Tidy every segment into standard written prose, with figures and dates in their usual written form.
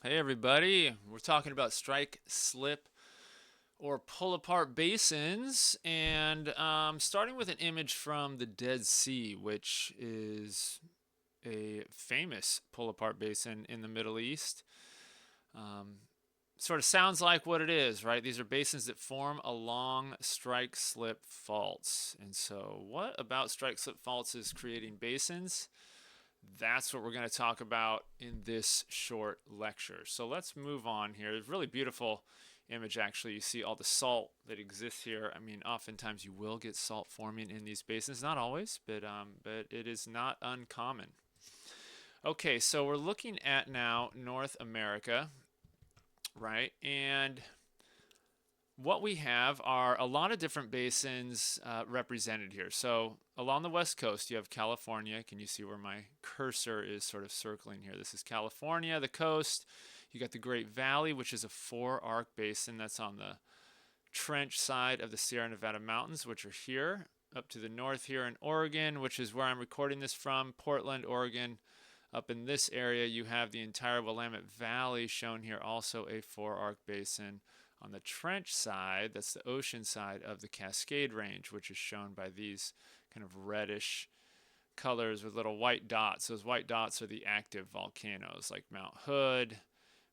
Hey everybody, we're talking about strike, slip, or pull-apart basins, and starting with an image from the Dead Sea, which is a famous pull-apart basin in the Middle East. Um, Sort of sounds like what it is, right? These are basins that form along strike-slip faults. And so, what about strike-slip faults is creating basins? That's what we're going to talk about in this short lecture. So let's move on here. It's a really beautiful image, actually. You see all the salt that exists here. I mean, oftentimes you will get salt forming in these basins. Not always, but it is not uncommon. Okay, so we're looking at now North America, right? And what we have are a lot of different basins represented here. So along the west coast, you have California. Can you see where my cursor is sort of circling here? This is California, the coast. You got the Great Valley, which is a four arc basin that's on the trench side of the Sierra Nevada mountains, which are here. Up to the north here in Oregon, which is where I'm recording this from, Portland, Oregon. Up in this area, you have the entire Willamette Valley shown here, also a four arc basin. On the trench side, that's the ocean side of the Cascade Range, which is shown by these kind of reddish colors with little white dots. Those white dots are the active volcanoes like Mount Hood,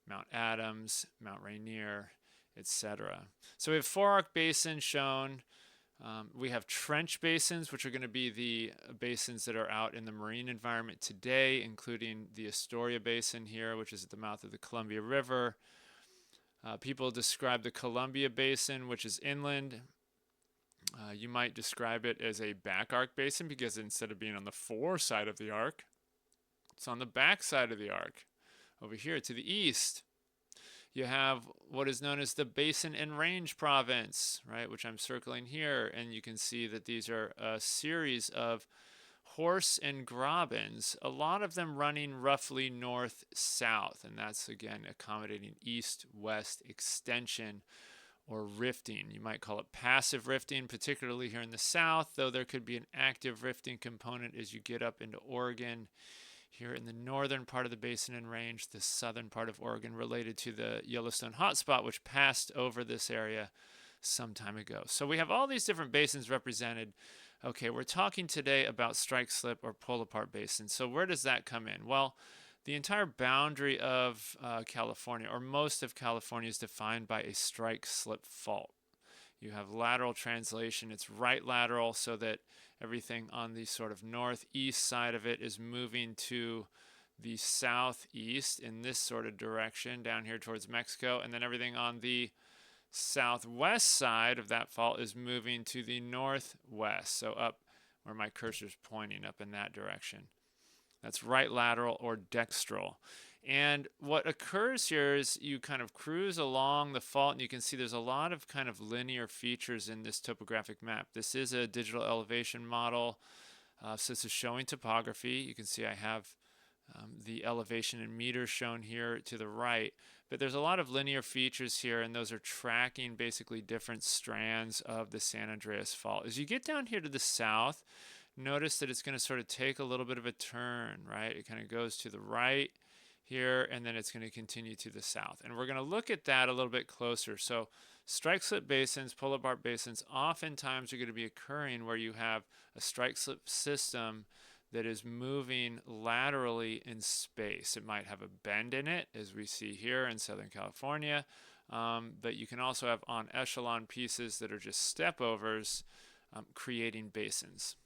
Mount Adams, Mount Rainier, etc. So we have four arc basins shown. We have trench basins, which are going to be the basins that are out in the marine environment today, including the Astoria Basin here, which is at the mouth of the Columbia River. People describe the Columbia Basin, which is inland. You might describe it as a back arc basin because instead of being on the fore side of the arc, it's on the back side of the arc. Over here to the east, you have what is known as the Basin and Range Province, right, which I'm circling here, and you can see that these are a series of horse and grabens, a lot of them running roughly north-south, and that's again accommodating east-west extension or rifting. You might call it passive rifting, particularly here in the south, though there could be an active rifting component as you get up into Oregon. Here in the northern part of the Basin and Range, the southern part of Oregon, related to the Yellowstone hotspot, which passed over this area some time ago. So we have all these different basins represented. Okay, we're talking today about strike slip or pull apart basins. So where does that come in? Well, the entire boundary of California, or most of California, is defined by a strike slip fault. You have lateral translation, it's right lateral, so that everything on the sort of northeast side of it is moving to the southeast in this sort of direction down here towards Mexico, and then everything on the southwest side of that fault is moving to the northwest, so up where my cursor is pointing up in that direction. That's right lateral or dextral. And what occurs here is you kind of cruise along the fault, and you can see there's a lot of kind of linear features in this topographic map. This is a digital elevation model, so this is showing topography. You can see I have the elevation in meters shown here to the right, but there's a lot of linear features here, and those are tracking basically different strands of the San Andreas Fault. As you get down here to the south, notice that it's going to sort of take a little bit of a turn, right? It kind of goes to the right here, and then it's going to continue to the south. And we're going to look at that a little bit closer. So strike slip basins, pull-apart basins, oftentimes are going to be occurring where you have a strike slip system that is moving laterally in space. It might have a bend in it, as we see here in Southern California, but you can also have on echelon pieces that are just stepovers, creating basins.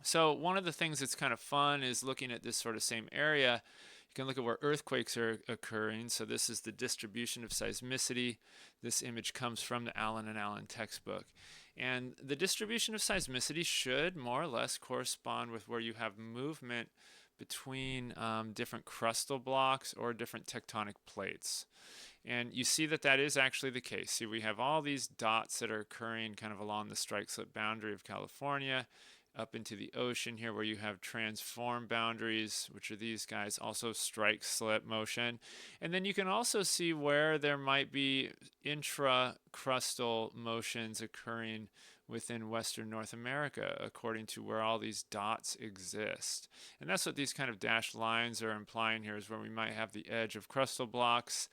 So one of the things that's kind of fun is looking at this sort of same area. You can look at where earthquakes are occurring. So this is the distribution of seismicity. This image comes from the Allen and Allen textbook. And the distribution of seismicity should more or less correspond with where you have movement between different crustal blocks or different tectonic plates. And you see that that is actually the case. See, we have all these dots that are occurring kind of along the strike slip boundary of California up into the ocean here where you have transform boundaries, which are these guys, also strike slip motion. And then you can also see where there might be intracrustal motions occurring within Western North America, according to where all these dots exist. And that's what these kind of dashed lines are implying here, is where we might have the edge of crustal blocks,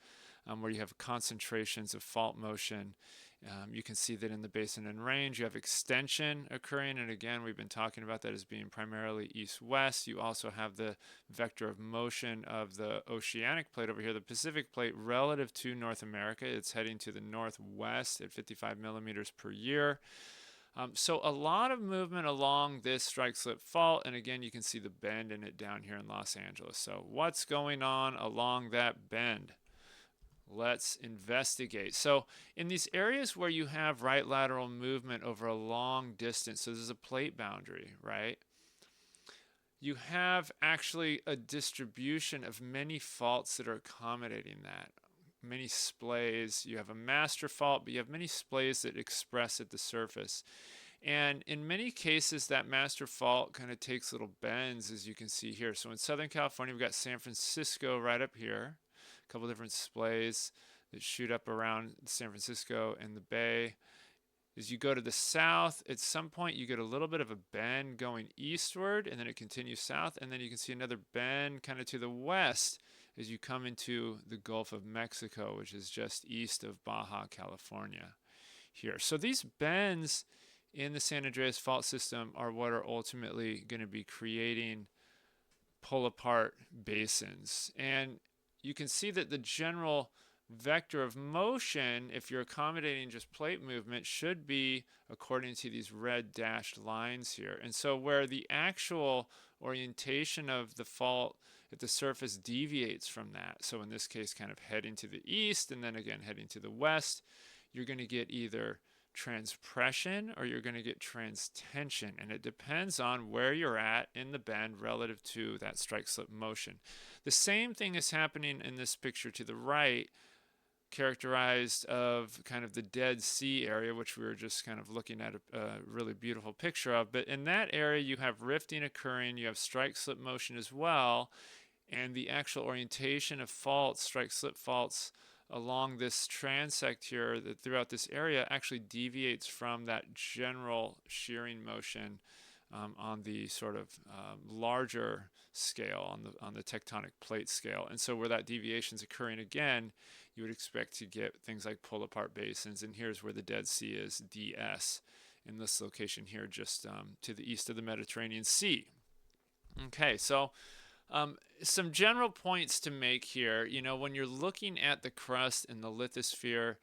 where you have concentrations of fault motion. You can see that in the basin and range, you have extension occurring. And again, we've been talking about that as being primarily east-west. You also have the vector of motion of the oceanic plate over here, the Pacific plate, relative to North America. It's heading to the northwest at 55 millimeters per year. So a lot of movement along this strike-slip fault, and again, you can see the bend in it down here in Los Angeles. So what's going on along that bend? Let's investigate. So in these areas where you have right lateral movement over a long distance, so this is a plate boundary, right? You have actually a distribution of many faults that are accommodating that. Many splays. You have a master fault, but you have many splays that express at the surface. And in many cases, that master fault kind of takes little bends, as you can see here. So in Southern California, we've got San Francisco right up here. A couple different splays that shoot up around San Francisco and the Bay. As you go to the south, at some point you get a little bit of a bend going eastward, and then it continues south, and then you can see another bend kind of to the west as you come into the Gulf of Mexico, which is just east of Baja California here. So these bends in the San Andreas fault system are what are ultimately going to be creating pull-apart basins. And you can see that the general vector of motion, if you're accommodating just plate movement, should be according to these red dashed lines here. And so where the actual orientation of the fault at the surface deviates from that, so in this case kind of heading to the east and then again heading to the west, you're going to get either transpression or you're going to get transtension, and it depends on where you're at in the bend relative to that strike slip motion. The same thing is happening in this picture to the right, characterized of kind of the Dead Sea area, which we were just kind of looking at a really beautiful picture of. But in that area, you have rifting occurring, you have strike slip motion as well, and the actual orientation of faults, strike slip faults, along this transect here that throughout this area actually deviates from that general shearing motion on the sort of larger scale, on the tectonic plate scale. And so where that deviation is occurring again, you would expect to get things like pull-apart basins. And here's where the Dead Sea is, DS, in this location here just to the east of the Mediterranean Sea. Okay, so some general points to make here. You know, when you're looking at the crust and the lithosphere,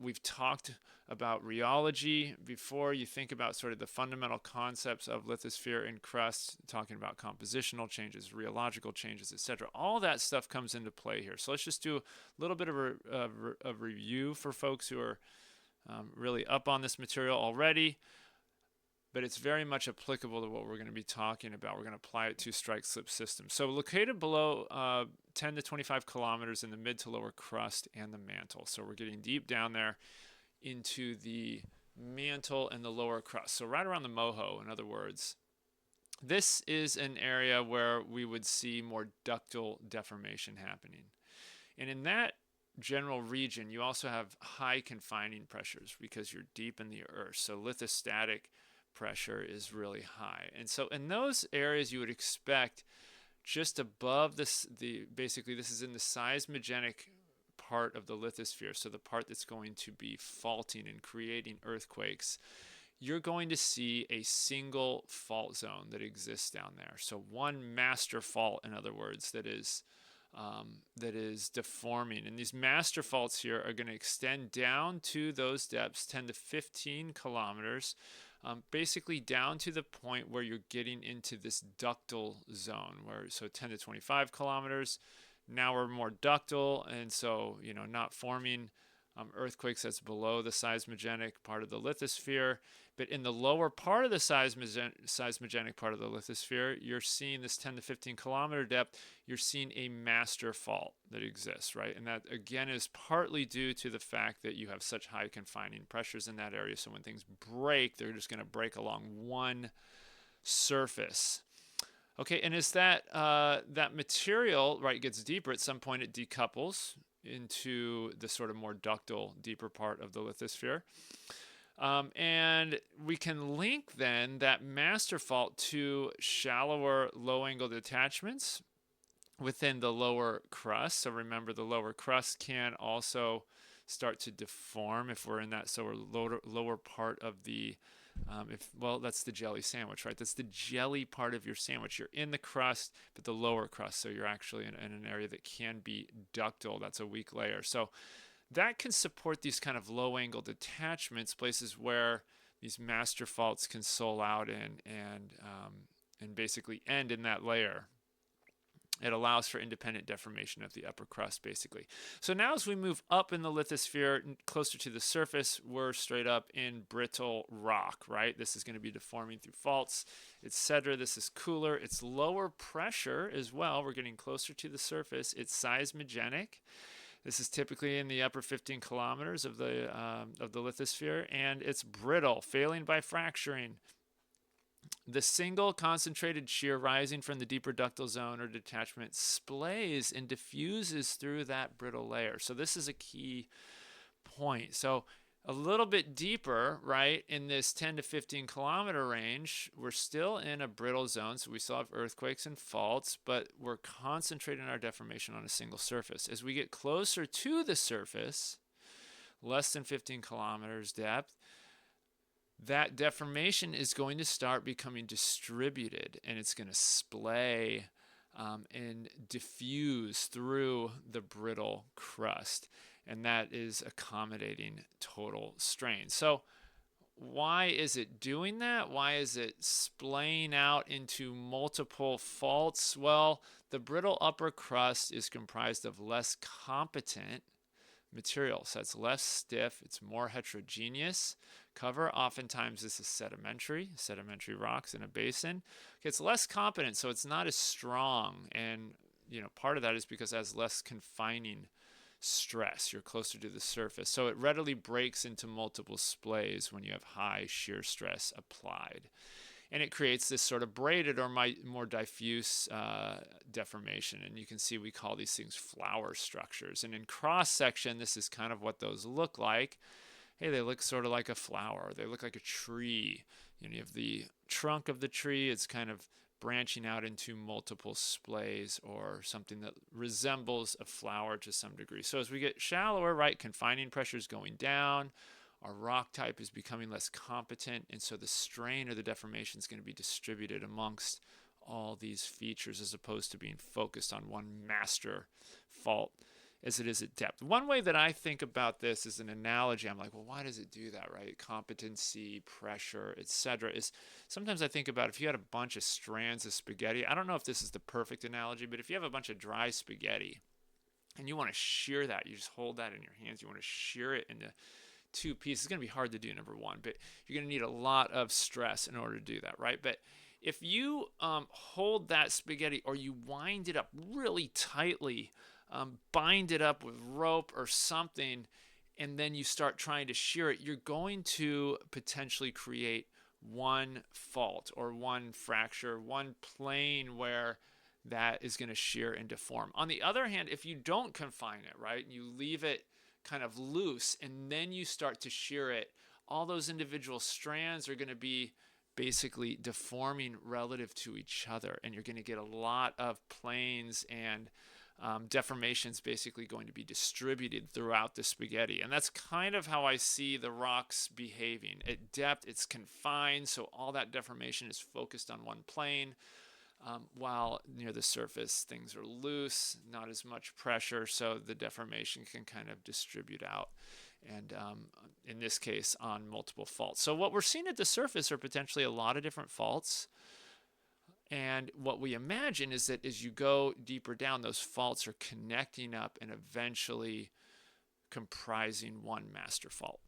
we've talked about rheology before. You think about sort of the fundamental concepts of lithosphere and crust, talking about compositional changes, rheological changes, etc. All that stuff comes into play here. So let's just do a little bit of a review for folks who are really up on this material already. But it's very much applicable to what we're going to be talking about. We're going to apply it to strike slip systems. So located below 10 to 25 kilometers in the mid to lower crust and the mantle. So we're getting deep down there into the mantle and the lower crust. So right around the moho, in other words. This is an area where we would see more ductile deformation happening. And in that general region, you also have high confining pressures because you're deep in the earth. So lithostatic pressure is really high. And so in those areas you would expect just above this, basically this is in the seismogenic part of the lithosphere, so the part that's going to be faulting and creating earthquakes, you're going to see a single fault zone that exists down there. So one master fault, in other words, that is deforming. And these master faults here are going to extend down to those depths, 10 to 15 kilometers, basically down to the point where you're getting into this ductile zone, so 10 to 25 kilometers. Now we're more ductile, and so, you know, not forming earthquakes that's below the seismogenic part of the lithosphere. But in the lower part of the seismogenic part of the lithosphere, you're seeing this 10 to 15 kilometer depth, you're seeing a master fault that exists, right? And that, again, is partly due to the fact that you have such high confining pressures in that area. So when things break, they're just going to break along one surface. Okay, and as that material, right, gets deeper, at some point it decouples into the sort of more ductile, deeper part of the lithosphere. And we can link then that master fault to shallower low angle detachments within the lower crust. So remember, the lower crust can also start to deform if we're in that sort of lower part of the well, that's the jelly sandwich, right? That's the jelly part of your sandwich. You're in the crust, but the lower crust, so you're actually in an area that can be ductile. That's a weak layer. So that can support these kind of low angle detachments, places where these master faults can soul out and basically end in that layer. It allows for independent deformation of the upper crust, basically. So now as we move up in the lithosphere, closer to the surface, we're straight up in brittle rock, right? This is going to be deforming through faults, etc. This is cooler. It's lower pressure as well. We're getting closer to the surface. It's seismogenic. This is typically in the upper 15 kilometers of the lithosphere, and it's brittle, failing by fracturing. The single concentrated shear rising from the deeper ductile zone or detachment splays and diffuses through that brittle layer. So this is a key point. So a little bit deeper, right, in this 10 to 15 kilometer range, we're still in a brittle zone. So we still have earthquakes and faults, but we're concentrating our deformation on a single surface. As we get closer to the surface, less than 15 kilometers depth, that deformation is going to start becoming distributed, and it's going to splay and diffuse through the brittle crust, and that is accommodating total strain. So why is it doing that? Why is it splaying out into multiple faults? Well, the brittle upper crust is comprised of less competent material, so it's less stiff, it's more heterogeneous cover. Oftentimes this is sedimentary rocks in a basin. Okay, it's less competent, so it's not as strong, and part of that is because it has less confining stress. You're closer to the surface, so it readily breaks into multiple splays when you have high shear stress applied, and it creates this sort of braided or more diffuse deformation. And you can see we call these things flower structures, and in cross section this is kind of what those look like. Hey, they look sort of like a flower. They look like a tree. You have the trunk of the tree. It's kind of branching out into multiple splays, or something that resembles a flower to some degree. So as we get shallower, right, confining pressure is going down. Our rock type is becoming less competent, and so the strain or the deformation is going to be distributed amongst all these features as opposed to being focused on one master fault as it is at depth. One way that I think about this is an analogy. I'm like, well, why does it do that, right? Competency, pressure, etc. Is sometimes I think about if you had a bunch of strands of spaghetti. I don't know if this is the perfect analogy, but if you have a bunch of dry spaghetti and you want to shear that, you just hold that in your hands. You want to shear it into two pieces. It's going to be hard to do, number one, but you're going to need a lot of stress in order to do that, right? But if you hold that spaghetti, or you wind it up really tightly, bind it up with rope or something, and then you start trying to shear it, you're going to potentially create one fault or one fracture, one plane where that is going to shear and deform. On the other hand, if you don't confine it, right, and you leave it kind of loose and then you start to shear it, all those individual strands are going to be basically deforming relative to each other, and you're going to get a lot of planes and deformations basically going to be distributed throughout the spaghetti. And that's kind of how I see the rocks behaving. At depth, it's confined, so all that deformation is focused on one plane, while near the surface, things are loose, not as much pressure, so the deformation can kind of distribute out, and in this case, on multiple faults. So what we're seeing at the surface are potentially a lot of different faults. And what we imagine is that as you go deeper down, those faults are connecting up and eventually comprising one master fault.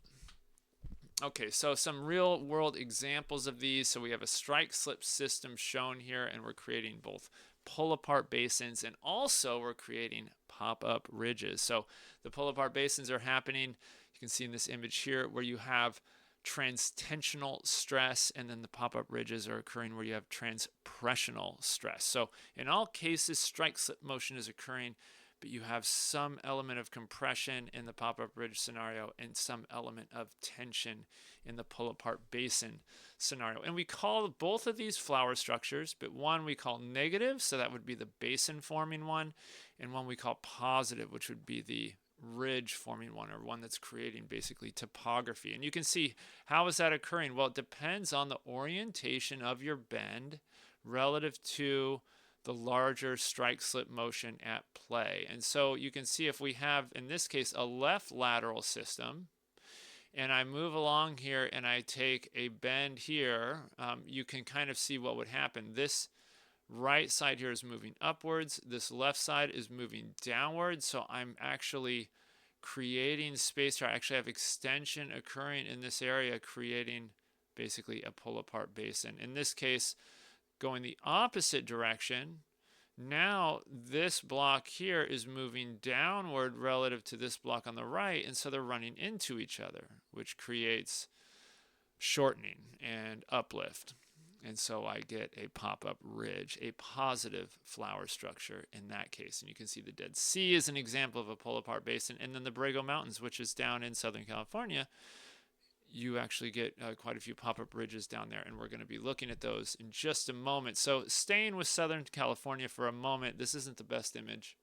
Okay, so some real world examples of these. So we have a strike slip system shown here, and we're creating both pull-apart basins, and also we're creating pop-up ridges. So the pull-apart basins are happening, you can see in this image here, where you have transtensional stress, and then the pop-up ridges are occurring where you have transpressional stress. So in all cases, strike slip motion is occurring but you have some element of compression in the pop-up ridge scenario and some element of tension in the pull-apart basin scenario. And we call both of these flower structures, but one we call negative, so that would be the basin forming one, and one we call positive, which would be the ridge forming one, or one that's creating basically topography. And you can see, how is that occurring? Well, it depends on the orientation of your bend relative to the larger strike slip motion at play. And so you can see, if we have, in this case, a left lateral system, and I move along here and I take a bend here, you can kind of see what would happen. This right side here is moving upwards. This left side is moving downwards. So I'm actually creating space here. I actually have extension occurring in this area, creating basically a pull-apart basin. In this case, going the opposite direction, now this block here is moving downward relative to this block on the right, and so they're running into each other, which creates shortening and uplift. And so I get a pop-up ridge, a positive flower structure in that case. And you can see the Dead Sea is an example of a pull-apart basin. And then the Borrego Mountains, which is down in Southern California, you actually get quite a few pop-up ridges down there, and we're going to be looking at those in just a moment. So staying with Southern California for a moment, this isn't the best image,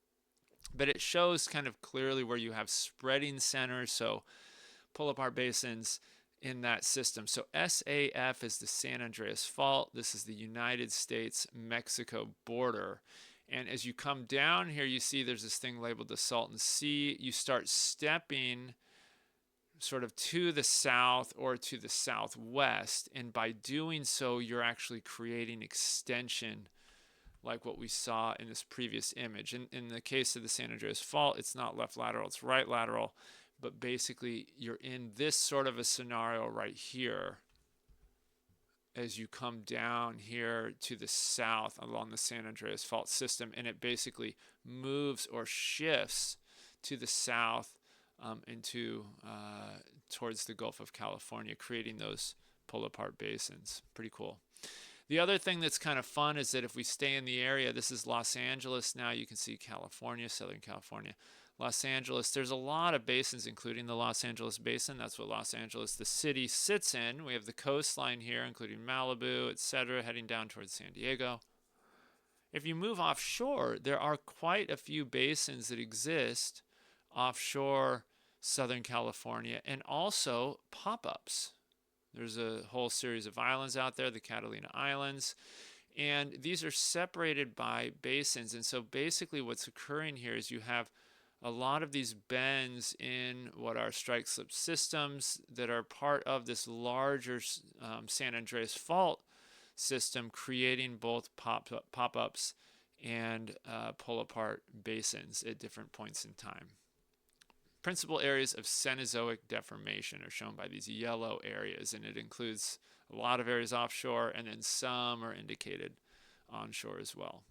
but it shows kind of clearly where you have spreading centers, so pull-apart basins in that system. So SAF is the San Andreas Fault. This is the United States-Mexico border. And as you come down here, you see there's this thing labeled the Salton Sea. You start stepping sort of to the south or to the southwest, and by doing so, you're actually creating extension like what we saw in this previous image. In the case of the San Andreas Fault, it's not left lateral, it's right lateral, but basically you're in this sort of a scenario right here as you come down here to the south along the San Andreas Fault system, and it basically moves or shifts to the south into towards the Gulf of California, creating those pull-apart basins. Pretty cool. The other thing that's kind of fun is that if we stay in the area, this is Los Angeles now. You can see California, Southern California, Los Angeles. There's a lot of basins, including the Los Angeles Basin. That's what Los Angeles, the city, sits in. We have the coastline here, including Malibu, etc., heading down towards San Diego. If you move offshore, there are quite a few basins that exist offshore Southern California, and also pop-ups. There's a whole series of islands out there, the Catalina Islands, and these are separated by basins. And so basically what's occurring here is you have a lot of these bends in what are strike slip systems that are part of this larger San Andreas Fault system, creating both pop-ups and pull-apart basins at different points in time. Principal areas of Cenozoic deformation are shown by these yellow areas, and it includes a lot of areas offshore, and then some are indicated onshore as well.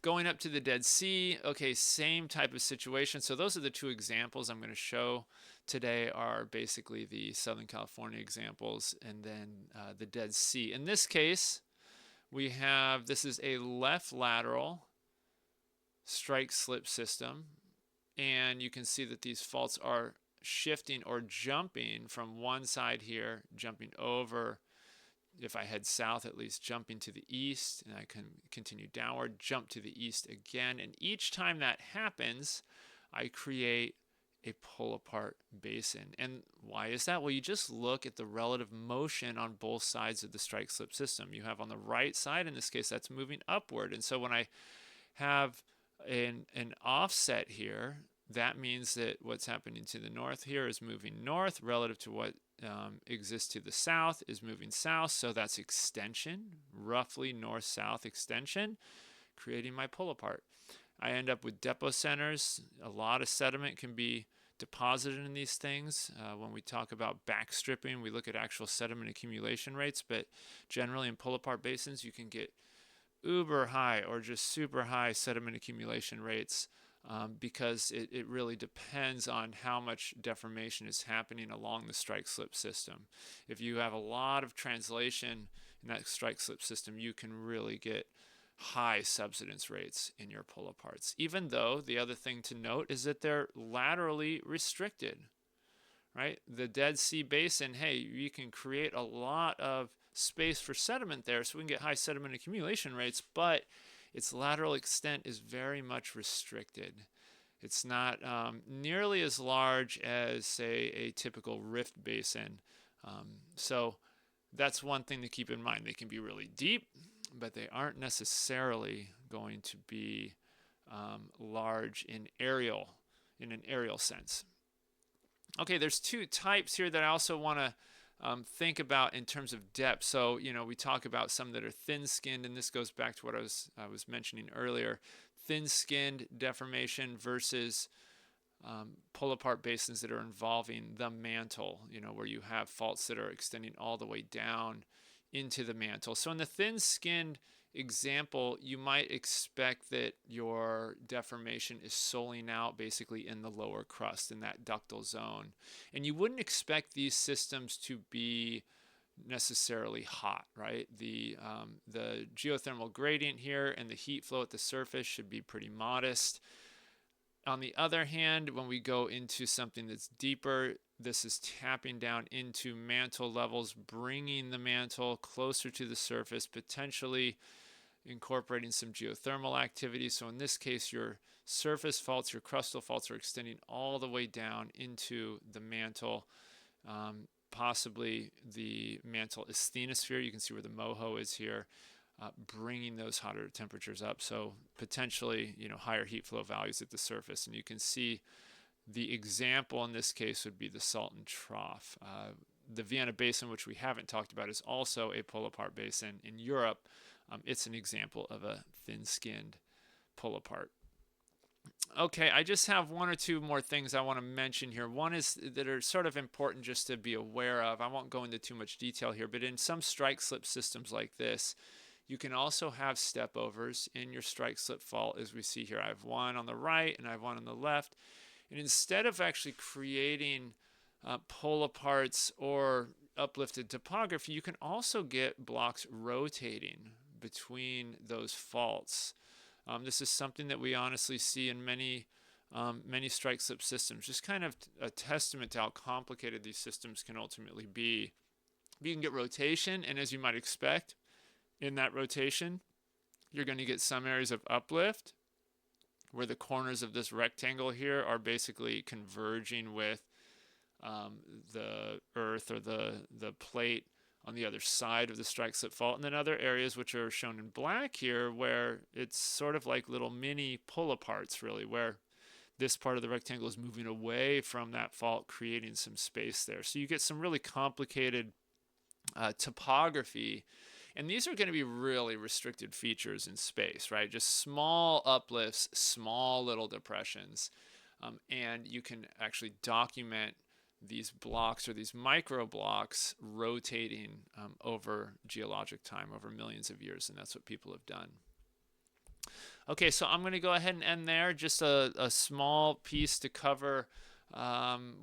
Going up to the Dead Sea, okay, same type of situation. So those are the two examples I'm going to show today, are basically the Southern California examples, and then the Dead Sea. In this case, we have, this is a left lateral strike slip system, and you can see that these faults are shifting or jumping from one side here, jumping over, if I head south at least, jumping to the east, and I can continue downward, jump to the east again. And each time that happens, I create a pull-apart basin. And why is that? Well, you just look at the relative motion on both sides of the strike slip system. You have on the right side, in this case, that's moving upward. And so when I have an offset here, that means that what's happening to the north here is moving north relative to what exists to the south is moving south. So that's extension, roughly north-south extension, creating my pull-apart. I end up with depot centers. A lot of sediment can be deposited in these things. When we talk about backstripping, we look at actual sediment accumulation rates, but generally in pull-apart basins, you can get uber high or just super high sediment accumulation rates because it really depends on how much deformation is happening along the strike slip system. If you have a lot of translation in that strike slip system, you can really get high subsidence rates in your pull-aparts, even though the other thing to note is that they're laterally restricted, right? The Dead Sea Basin, hey, you can create a lot of space for sediment there so we can get high sediment accumulation rates, but its lateral extent is very much restricted. It's not nearly as large as, say, a typical rift basin. So that's one thing to keep in mind. They can be really deep, but they aren't necessarily going to be large in an aerial sense. Okay, there's two types here that I also want to think about in terms of depth. So, we talk about some that are thin-skinned, and this goes back to what I was mentioning earlier. Thin-skinned deformation versus pull-apart basins that are involving the mantle, where you have faults that are extending all the way down into the mantle. So in the thin-skinned example, you might expect that your deformation is soling out basically in the lower crust, in that ductile zone. And you wouldn't expect these systems to be necessarily hot, right? The geothermal gradient here and the heat flow at the surface should be pretty modest. On the other hand, when we go into something that's deeper, this is tapping down into mantle levels, bringing the mantle closer to the surface, potentially incorporating some geothermal activity. So in this case, your surface faults, your crustal faults are extending all the way down into the mantle, possibly the mantle asthenosphere. You can see where the moho is here. Bringing those hotter temperatures up, so potentially higher heat flow values at the surface. And you can see the example in this case would be the Salton Trough. The Vienna Basin, which we haven't talked about, is also a pull-apart basin in Europe. It's an example of a thin-skinned pull-apart. Okay, I just have one or two more things I want to mention here. One is that are sort of important just to be aware of. I won't go into too much detail here, but in some strike slip systems like this, you can also have stepovers in your strike slip fault, as we see here. I have one on the right and I have one on the left. And instead of actually creating pull-aparts or uplifted topography, you can also get blocks rotating between those faults. This is something that we honestly see in many strike slip systems. Just kind of a testament to how complicated these systems can ultimately be. You can get rotation, and as you might expect, in that rotation, you're going to get some areas of uplift where the corners of this rectangle here are basically converging with the earth or the plate on the other side of the strike slip fault. And then other areas which are shown in black here where it's sort of like little mini pull-aparts, really, where this part of the rectangle is moving away from that fault, creating some space there. So you get some really complicated topography. And these are going to be really restricted features in space, right? Just small uplifts, small little depressions. And you can actually document these blocks or these micro blocks rotating over geologic time, over millions of years. And that's what people have done. Okay, so I'm going to go ahead and end there. Just a small piece to cover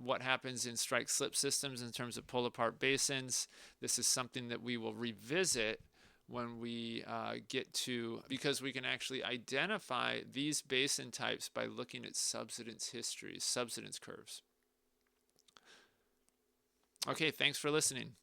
what happens in strike slip systems in terms of pull-apart basins. This is something that we will revisit when we get to, because we can actually identify these basin types by looking at subsidence histories, subsidence curves. Okay, thanks for listening.